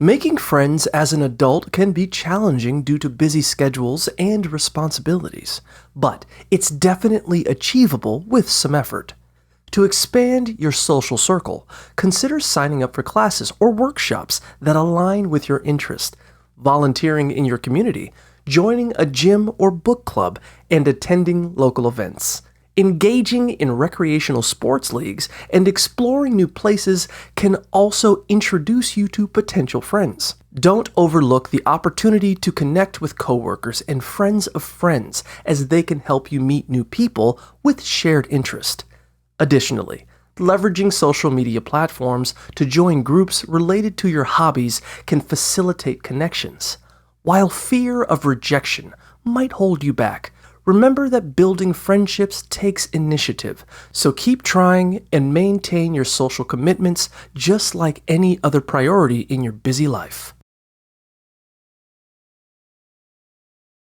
Making friends as an adult can be challenging due to busy schedules and responsibilities, but it's definitely achievable with some effort. To expand your social circle, consider signing up for classes or workshops that align with your interest, volunteering in your community, joining a gym or book club, and attending local events. Engaging in recreational sports leagues and exploring new places can also introduce you to potential friends. Don't overlook the opportunity to connect with coworkers and friends of friends, as they can help you meet new people with shared interest. Additionally, leveraging social media platforms to join groups related to your hobbies can facilitate connections. While fear of rejection might hold you back, remember that building friendships takes initiative, so keep trying and maintain your social commitments just like any other priority in your busy life.